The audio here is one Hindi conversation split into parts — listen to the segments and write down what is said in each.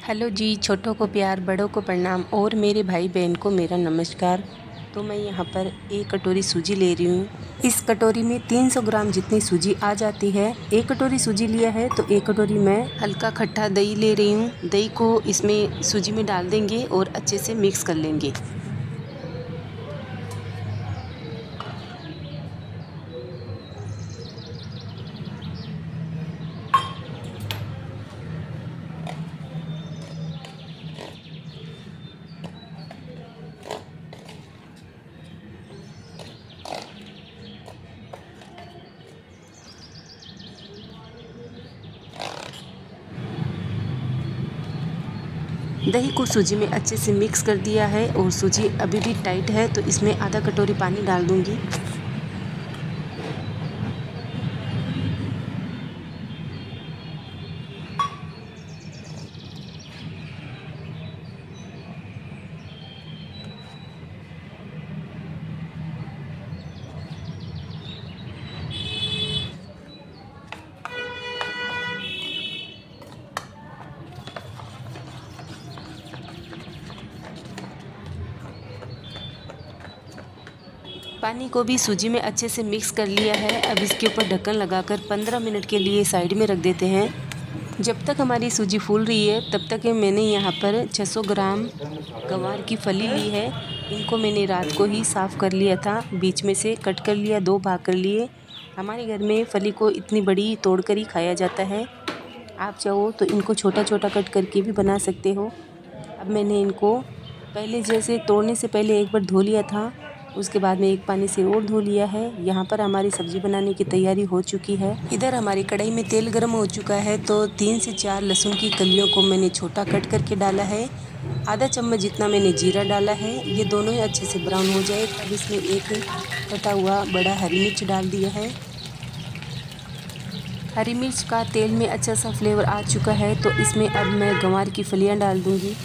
हेलो जी, छोटों को प्यार, बड़ों को प्रणाम और मेरे भाई बहन को मेरा नमस्कार। तो मैं यहाँ पर 1 कटोरी सूजी ले रही हूँ। इस कटोरी में 300 ग्राम जितनी सूजी आ जाती है। 1 कटोरी सूजी लिया है तो 1 कटोरी मैं हल्का खट्टा दही ले रही हूँ। दही को इसमें सूजी में डाल देंगे और अच्छे से मिक्स कर लेंगे। दही को सूजी में अच्छे से मिक्स कर दिया है और सूजी अभी भी टाइट है तो इसमें आधा कटोरी पानी डाल दूँगी। पानी को भी सूजी में अच्छे से मिक्स कर लिया है। अब इसके ऊपर ढक्कन लगाकर 15 मिनट के लिए साइड में रख देते हैं। जब तक हमारी सूजी फूल रही है तब तक मैंने यहाँ पर 600 ग्राम गंवार की फली ली है। इनको मैंने रात को ही साफ़ कर लिया था, बीच में से कट कर लिया, 2 भाग कर लिए। हमारे घर में फली को इतनी बड़ी तोड़ कर ही खाया जाता है। आप चाहो तो इनको छोटा छोटा कट करके भी बना सकते हो। अब मैंने इनको पहले जैसे तोड़ने से पहले एक बार धो लिया था, उसके बाद में एक पानी से और धो लिया है। यहाँ पर हमारी सब्ज़ी बनाने की तैयारी हो चुकी है। इधर हमारी कढ़ाई में तेल गर्म हो चुका है तो 3 से 4 लहसुन की कलियों को मैंने छोटा कट करके डाला है। आधा चम्मच जितना मैंने जीरा डाला है। ये दोनों ही अच्छे से ब्राउन हो जाए तब इसमें एक कटा हुआ बड़ा हरी मिर्च डाल दिया है। हरी मिर्च का तेल में अच्छा सा फ्लेवर आ चुका है तो इसमें अब मैं गंवार की फलियाँ डाल दूँगी।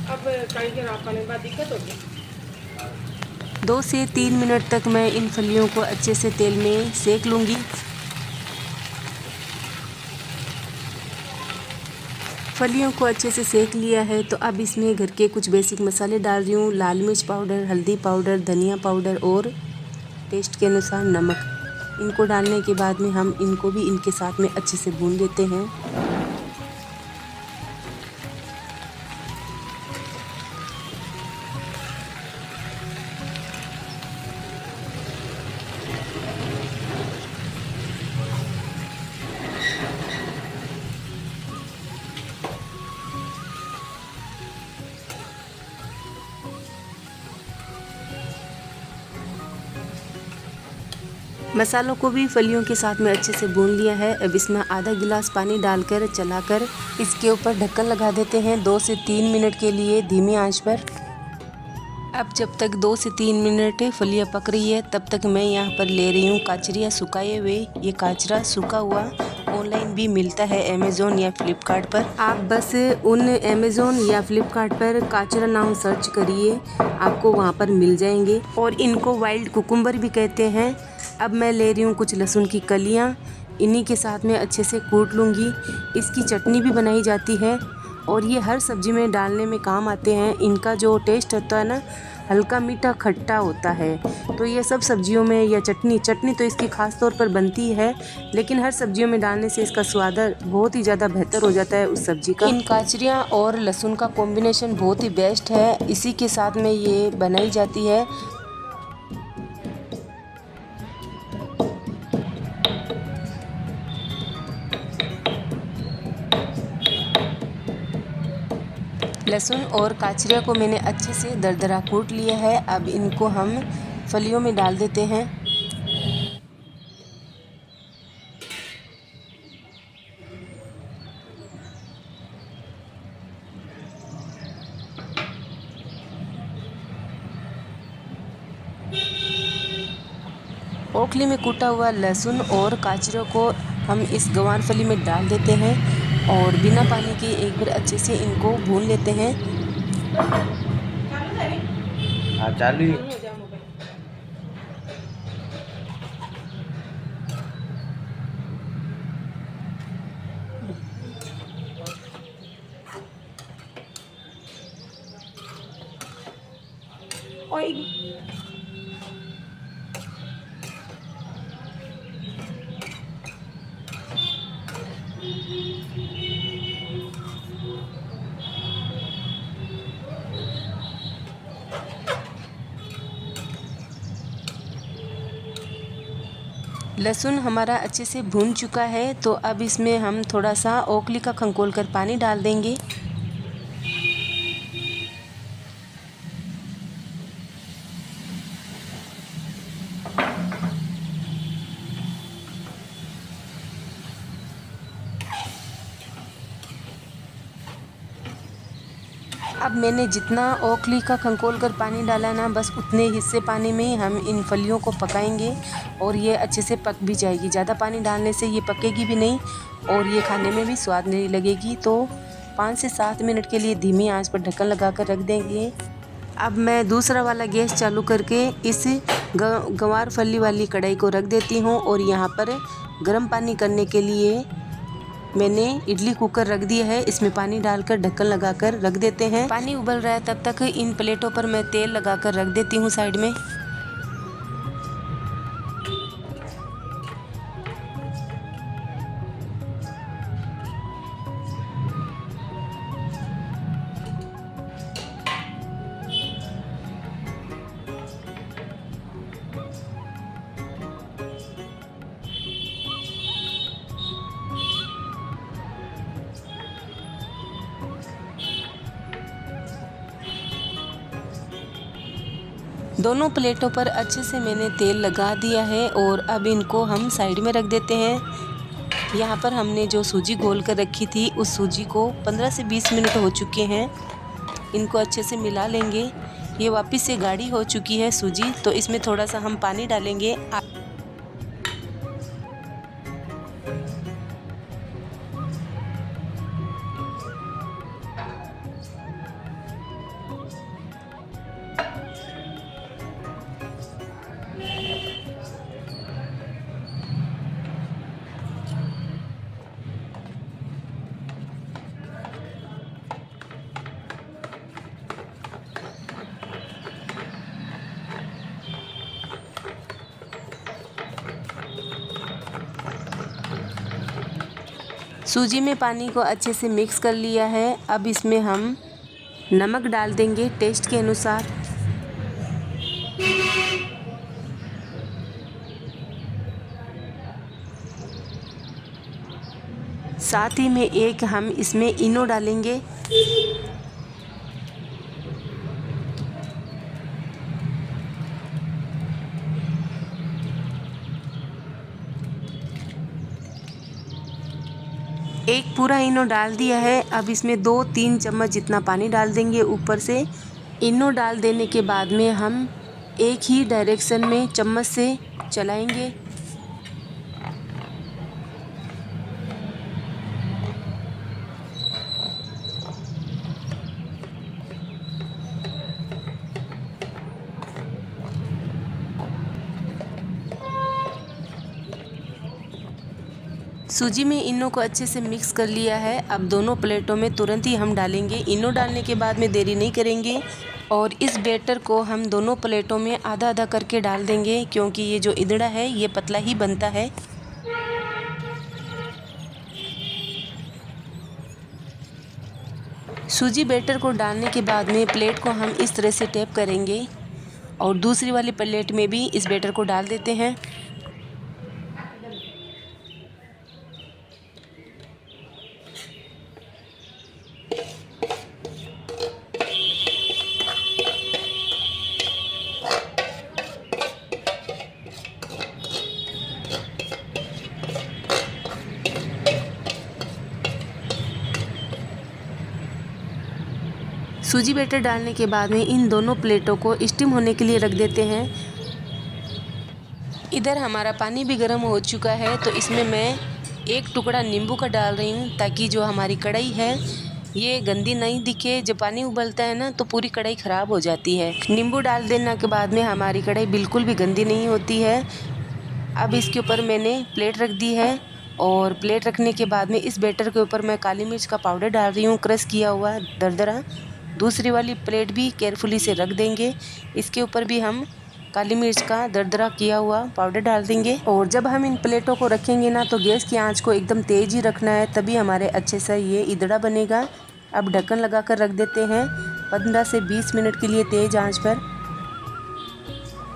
अब कहीं के आपने बाद दिक्कत होगी। 2 से 3 मिनट तक मैं इन फलियों को अच्छे से तेल में सेक लूँगी। फलियों को अच्छे से सेक लिया है तो अब इसमें घर के कुछ बेसिक मसाले डाल रही हूँ। लाल मिर्च पाउडर, हल्दी पाउडर, धनिया पाउडर और टेस्ट के अनुसार नमक। इनको डालने के बाद में हम इनको भी इनके साथ में अच्छे से भून लेते हैं। मसालों को भी फलियों के साथ में अच्छे से भून लिया है। अब इसमें आधा गिलास पानी डालकर चलाकर इसके ऊपर ढक्कन लगा देते हैं 2 से 3 मिनट के लिए धीमी आंच पर। अब जब तक 2 से 3 मिनट फलियाँ पक रही है तब तक मैं यहाँ पर ले रही हूँ काचरिया सुखाए हुए। ये काचरा सूखा हुआ ऑनलाइन भी मिलता है अमेज़ोन या फ्लिपकार्ट पर। आप बस उन अमेज़ोन या फ्लिपकार्ट पर काचरा नाम सर्च करिए, आपको वहाँ पर मिल जाएंगे और इनको वाइल्ड कुकुम्बर भी कहते हैं। अब मैं ले रही हूँ कुछ लहसुन की कलियाँ, इन्हीं के साथ में अच्छे से कूट लूँगी। इसकी चटनी भी बनाई जाती है और ये हर सब्ज़ी में डालने में काम आते हैं। इनका जो टेस्ट होता है ना, हल्का मीठा खट्टा होता है, तो ये सब सब्जियों में या चटनी तो इसकी ख़ास तौर पर बनती है, लेकिन हर सब्जियों में डालने से इसका स्वाद बहुत ही ज़्यादा बेहतर हो जाता है उस सब्ज़ी का। इन काचरियाँ और लहसुन का कॉम्बिनेशन बहुत ही बेस्ट है, इसी के साथ में ये बनाई जाती है। लहसुन और काचरिया को मैंने अच्छे से दरदरा कूट लिया है। अब इनको हम फलियों में डाल देते हैं। ओखली में कूटा हुआ लहसुन और काचरियों को हम इस गंवार फली में डाल देते हैं और बिना पानी के एक बार अच्छे से इनको भून लेते हैं। चालू ऑयल लहसुन हमारा अच्छे से भून चुका है, तो अब इसमें हम थोड़ा सा ओखली का खंकोल कर पानी डाल देंगे। अब मैंने जितना ओखली का खंकोल कर पानी डाला ना, बस उतने हिस्से पानी में हम इन फलियों को पकाएंगे और ये अच्छे से पक भी जाएगी। ज़्यादा पानी डालने से ये पकेगी भी नहीं और ये खाने में भी स्वाद नहीं लगेगी। तो 5 से 7 मिनट के लिए धीमी आंच पर ढक्कन लगा कर रख देंगे। अब मैं दूसरा वाला गैस चालू करके इस गंवार फली वाली कढ़ाई को रख देती हूँ और यहाँ पर गर्म पानी करने के लिए मैंने इडली कुकर रख दिया है। इसमें पानी डालकर ढक्कन लगाकर रख देते हैं। पानी उबल रहा है, तब तक इन प्लेटों पर मैं तेल लगाकर रख देती हूँ साइड में। दोनों प्लेटों पर अच्छे से मैंने तेल लगा दिया है और अब इनको हम साइड में रख देते हैं। यहाँ पर हमने जो सूजी घोल कर रखी थी, उस सूजी को 15 से 20 मिनट हो चुके हैं। इनको अच्छे से मिला लेंगे। ये वापस से गाढ़ी हो चुकी है सूजी, तो इसमें थोड़ा सा हम पानी डालेंगे। सूजी में पानी को अच्छे से मिक्स कर लिया है। अब इसमें हम नमक डाल देंगे टेस्ट के अनुसार। साथ ही में एक हम इसमें इनो डालेंगे। एक पूरा इनो डाल दिया है। अब इसमें 2-3 चम्मच जितना पानी डाल देंगे ऊपर से। इनो डाल देने के बाद में हम एक ही डायरेक्शन में चम्मच से चलाएंगे। सूजी में इनो को अच्छे से मिक्स कर लिया है। अब दोनों प्लेटों में तुरंत ही हम डालेंगे। इनो डालने के बाद में देरी नहीं करेंगे और इस बैटर को हम दोनों प्लेटों में आधा आधा करके डाल देंगे, क्योंकि ये जो इदड़ा है ये पतला ही बनता है। सूजी बैटर को डालने के बाद में प्लेट को हम इस तरह से टैप करेंगे और दूसरी वाली प्लेट में भी इस बैटर को डाल देते हैं। सूजी बैटर डालने के बाद में इन दोनों प्लेटों को स्टीम होने के लिए रख देते हैं। इधर हमारा पानी भी गर्म हो चुका है, तो इसमें मैं एक टुकड़ा नींबू का डाल रही हूँ, ताकि जो हमारी कढ़ाई है ये गंदी नहीं दिखे। जब पानी उबलता है ना, तो पूरी कढ़ाई ख़राब हो जाती है। नींबू डाल देने के बाद में हमारी कढ़ाई बिल्कुल भी गंदी नहीं होती है। अब इसके ऊपर मैंने प्लेट रख दी है और प्लेट रखने के बाद में इस बैटर के ऊपर मैं काली मिर्च का पाउडर डाल रही हूँ, क्रश किया हुआ दरदरा। दूसरी वाली प्लेट भी केयरफुली से रख देंगे। इसके ऊपर भी हम काली मिर्च का दरदरा किया हुआ पाउडर डाल देंगे। और जब हम इन प्लेटों को रखेंगे ना तो गैस की आंच को एकदम तेज़ ही रखना है, तभी हमारे अच्छे से ये ईदड़ा बनेगा। अब ढक्कन लगा कर रख देते हैं 15 से 20 मिनट के लिए तेज़ आंच पर।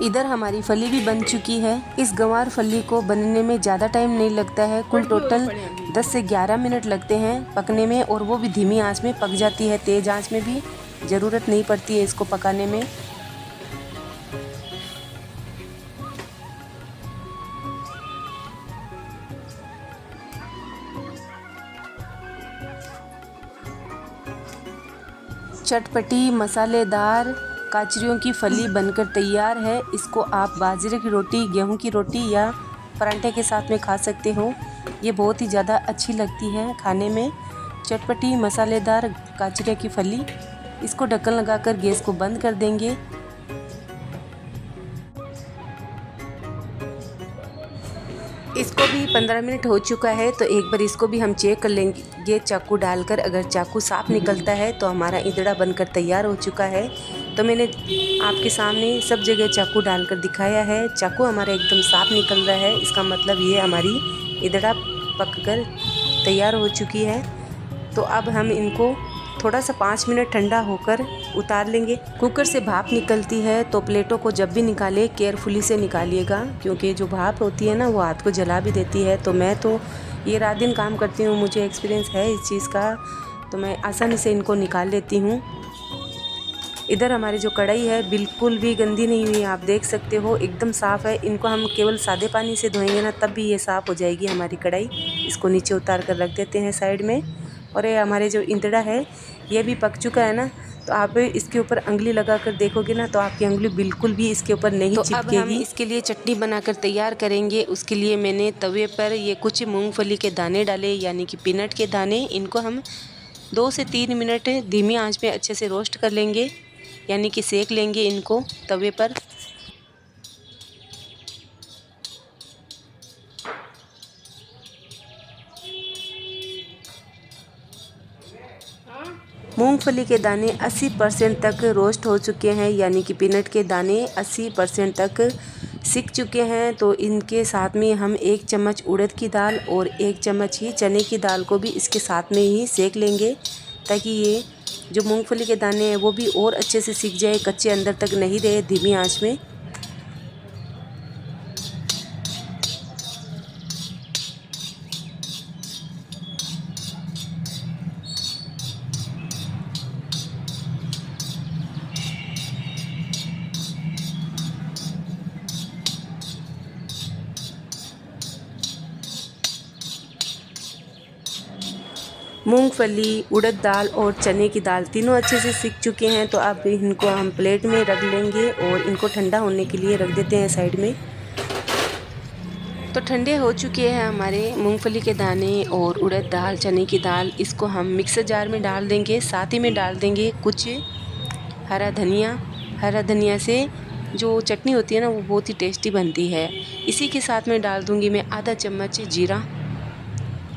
इधर हमारी फली भी बन चुकी है। इस गंवार फली को बनने में ज़्यादा टाइम नहीं लगता है, कुल टोटल 10 से 11 मिनट लगते हैं पकने में, और वो भी धीमी आंच में पक जाती है। तेज़ आंच में भी ज़रूरत नहीं पड़ती है इसको पकाने में। चटपटी मसालेदार काचरियों की फली बनकर तैयार है। इसको आप बाजरे की रोटी, गेहूं की रोटी या परांठे के साथ में खा सकते हो। ये बहुत ही ज़्यादा अच्छी लगती है खाने में। चटपटी मसालेदार काचरियों की फली। इसको ढक्कन लगाकर गैस को बंद कर देंगे। इसको भी 15 मिनट हो चुका है, तो एक बार इसको भी हम चेक कर लेंगे चाकू डालकर। अगर चाकू साफ निकलता है तो हमारा ईदड़ा बनकर तैयार हो चुका है। तो मैंने आपके सामने सब जगह चाकू डालकर दिखाया है। चाकू हमारा एकदम साफ निकल रहा है, इसका मतलब ये हमारी ईदड़ा पककर तैयार हो चुकी है। तो अब हम इनको थोड़ा सा 5 मिनट ठंडा होकर उतार लेंगे। कुकर से भाप निकलती है, तो प्लेटों को जब भी निकाले केयरफुली से निकालिएगा, क्योंकि जो भाप होती है ना वो हाथ को जला भी देती है। तो मैं तो ये रात दिन काम करती हूँ, मुझे एक्सपीरियंस है इस चीज़ का, तो मैं आसानी से इनको निकाल लेती हूँ। इधर हमारी जो कढ़ाई है बिल्कुल भी गंदी नहीं हुई, आप देख सकते हो एकदम साफ़ है। इनको हम केवल सादे पानी से धोएंगे ना तब भी ये साफ़ हो जाएगी हमारी कढ़ाई। इसको नीचे उतार कर रख देते हैं साइड में। और ये हमारे जो ईदड़ा है ये भी पक चुका है ना, तो आप इसके ऊपर उंगली लगा कर देखोगे ना तो आपकी उंगली बिल्कुल भी इसके ऊपर नहीं चिपकेगी। अब हम इसके लिए चटनी बनाकर तैयार करेंगे। उसके लिए मैंने तवे पर ये कुछ मूंगफली के दाने डाले, यानी कि पीनट के दाने। इनको हम 2 से 3 मिनट धीमी आंच पे अच्छे से रोस्ट कर लेंगे, यानी कि सेक लेंगे इनको तवे पर। मूंगफली के दाने 80% तक रोस्ट हो चुके हैं, यानी कि पीनट के दाने 80% तक सिक चुके हैं। तो इनके साथ में हम 1 चम्मच उड़द की दाल और 1 चम्मच ही चने की दाल को भी इसके साथ में ही सेक लेंगे, ताकि ये जो मूंगफली के दाने हैं वो भी और अच्छे से सिक जाए, कच्चे अंदर तक नहीं रहे धीमी आंच में। मूंगफली, उड़द दाल और चने की दाल तीनों अच्छे से सिक चुके हैं। तो अब इनको हम प्लेट में रख लेंगे और इनको ठंडा होने के लिए रख देते हैं साइड में। तो ठंडे हो चुके हैं हमारे मूंगफली के दाने और उड़द दाल, चने की दाल। इसको हम मिक्सर जार में डाल देंगे। साथ ही में डाल देंगे कुछ हरा धनिया। हरा धनिया से जो चटनी होती है ना वो बहुत ही टेस्टी बनती है। इसी के साथ में डाल दूँगी मैं आधा चम्मच जीरा।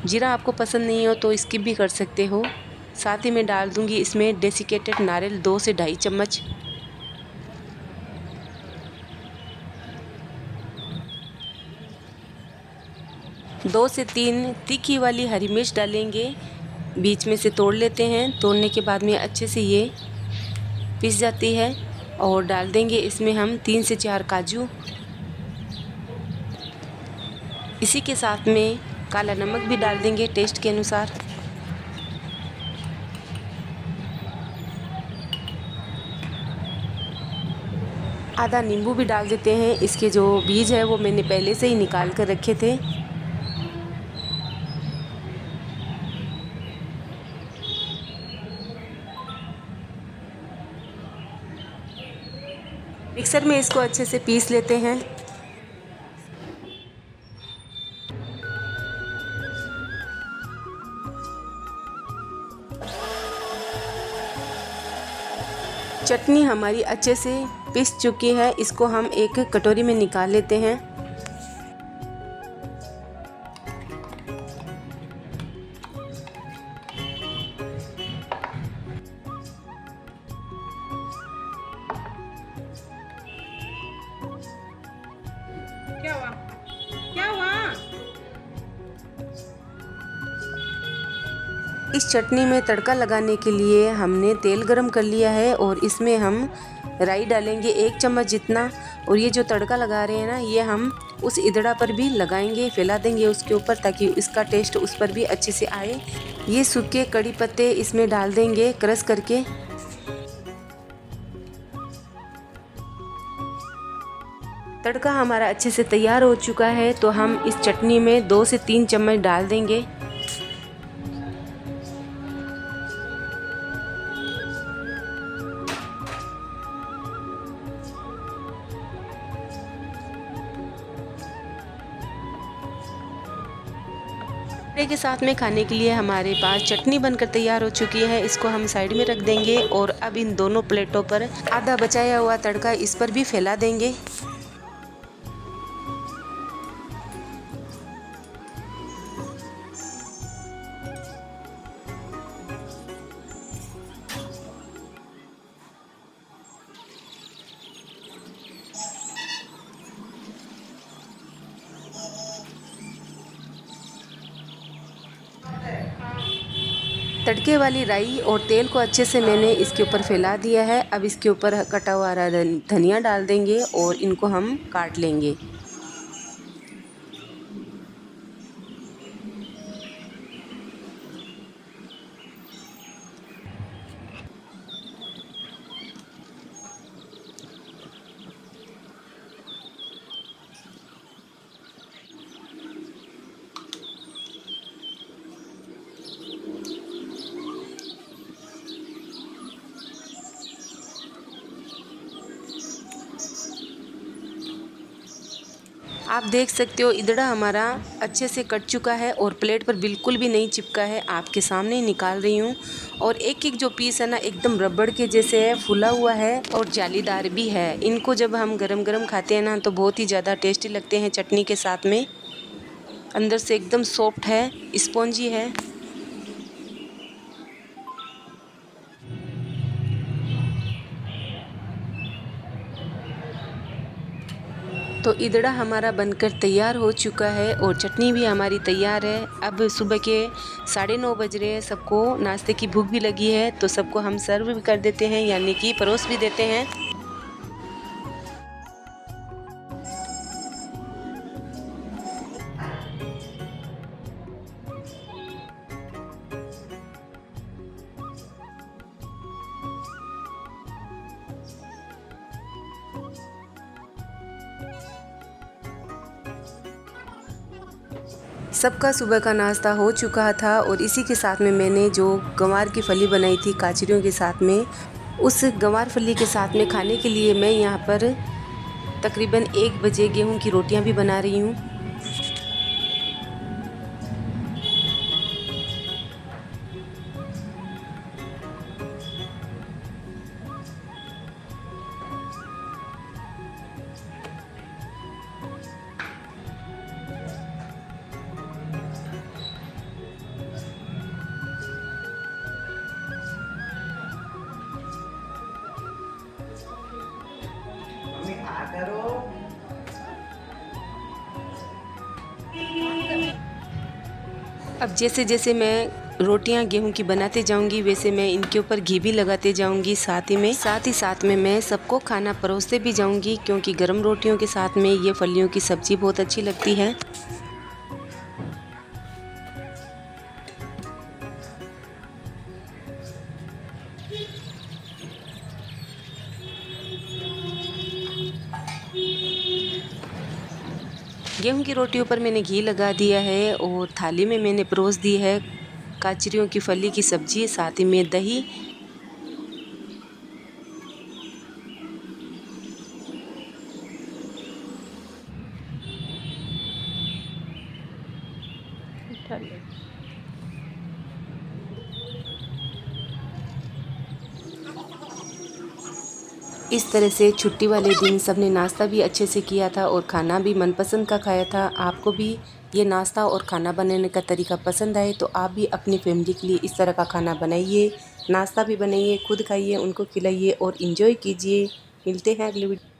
जीरा आपको पसंद नहीं हो तो स्किप भी कर सकते हो। साथ ही मैं डाल दूंगी इसमें डेसिकेटेड नारियल 2 से 2.5 चम्मच। दो से 3 तीखी वाली हरी मिर्च डालेंगे, बीच में से तोड़ लेते हैं। तोड़ने के बाद में अच्छे से ये पिस जाती है। और डाल देंगे इसमें हम 3 से 4 काजू। इसी के साथ में काला नमक भी डाल देंगे टेस्ट के अनुसार। आधा नींबू भी डाल देते हैं। इसके जो बीज है वो मैंने पहले से ही निकाल कर रखे थे। मिक्सर में इसको अच्छे से पीस लेते हैं। चटनी हमारी अच्छे से पिस चुकी है। इसको हम एक कटोरी में निकाल लेते हैं। क्या हुआ? क्या हुआ? इस चटनी में तड़का लगाने के लिए हमने तेल गरम कर लिया है और इसमें हम राई डालेंगे 1 चम्मच जितना। और ये जो तड़का लगा रहे हैं ना, ये हम उस इदड़ा पर भी लगाएंगे, फैला देंगे उसके ऊपर, ताकि इसका टेस्ट उस पर भी अच्छे से आए। ये सूखे कड़ी पत्ते इसमें डाल देंगे क्रश करके। तड़का हमारा अच्छे से तैयार हो चुका है, तो हम इस चटनी में 2 से 3 चम्मच डाल देंगे। के साथ में खाने के लिए हमारे पास चटनी बनकर तैयार हो चुकी है। इसको हम साइड में रख देंगे और अब इन दोनों प्लेटों पर आधा बचाया हुआ तड़का इस पर भी फैला देंगे। तड़के वाली राई और तेल को अच्छे से मैंने इसके ऊपर फैला दिया है। अब इसके ऊपर कटा हुआ धनिया डाल देंगे और इनको हम काट लेंगे। आप देख सकते हो इदड़ा हमारा अच्छे से कट चुका है और प्लेट पर बिल्कुल भी नहीं चिपका है। आपके सामने ही निकाल रही हूँ और एक एक जो पीस है ना, एकदम रबड़ के जैसे है, फूला हुआ है और जालीदार भी है। इनको जब हम गरम गरम खाते हैं ना, तो बहुत ही ज़्यादा टेस्टी लगते हैं चटनी के साथ में। अंदर से एकदम सॉफ्ट है, स्पॉन्जी है। तो इदड़ा हमारा बनकर तैयार हो चुका है और चटनी भी हमारी तैयार है। अब सुबह के 9:30 बज रहे हैं, सबको नाश्ते की भूख भी लगी है, तो सबको हम सर्व भी कर देते हैं, यानी कि परोस भी देते हैं। सबका सुबह का नाश्ता हो चुका था और इसी के साथ में मैंने जो गंवार की फली बनाई थी काचरियों के साथ में, उस गंवार फली के साथ में खाने के लिए मैं यहाँ पर तकरीबन 1 बजे गेहूं की रोटियां भी बना रही हूँ। अब जैसे जैसे मैं रोटियां गेहूं की बनाते जाऊंगी, वैसे मैं इनके ऊपर घी भी लगाते जाऊंगी। साथ ही साथ में मैं सबको खाना परोसते भी जाऊंगी, क्योंकि गर्म रोटियों के साथ में ये फलियों की सब्जी बहुत अच्छी लगती है। गेहूं की रोटियों पर मैंने घी लगा दिया है और थाली में मैंने परोस दी है काचरियों की फली की सब्जी, साथ ही में दही। इस तरह से छुट्टी वाले दिन सबने नाश्ता भी अच्छे से किया था और खाना भी मनपसंद का खाया था। आपको भी ये नाश्ता और खाना बनाने का तरीका पसंद आए तो आप भी अपनी फैमिली के लिए इस तरह का खाना बनाइए, नाश्ता भी बनाइए, खुद खाइए, उनको खिलाइए और इन्जॉय कीजिए। मिलते हैं अगले वीडियो।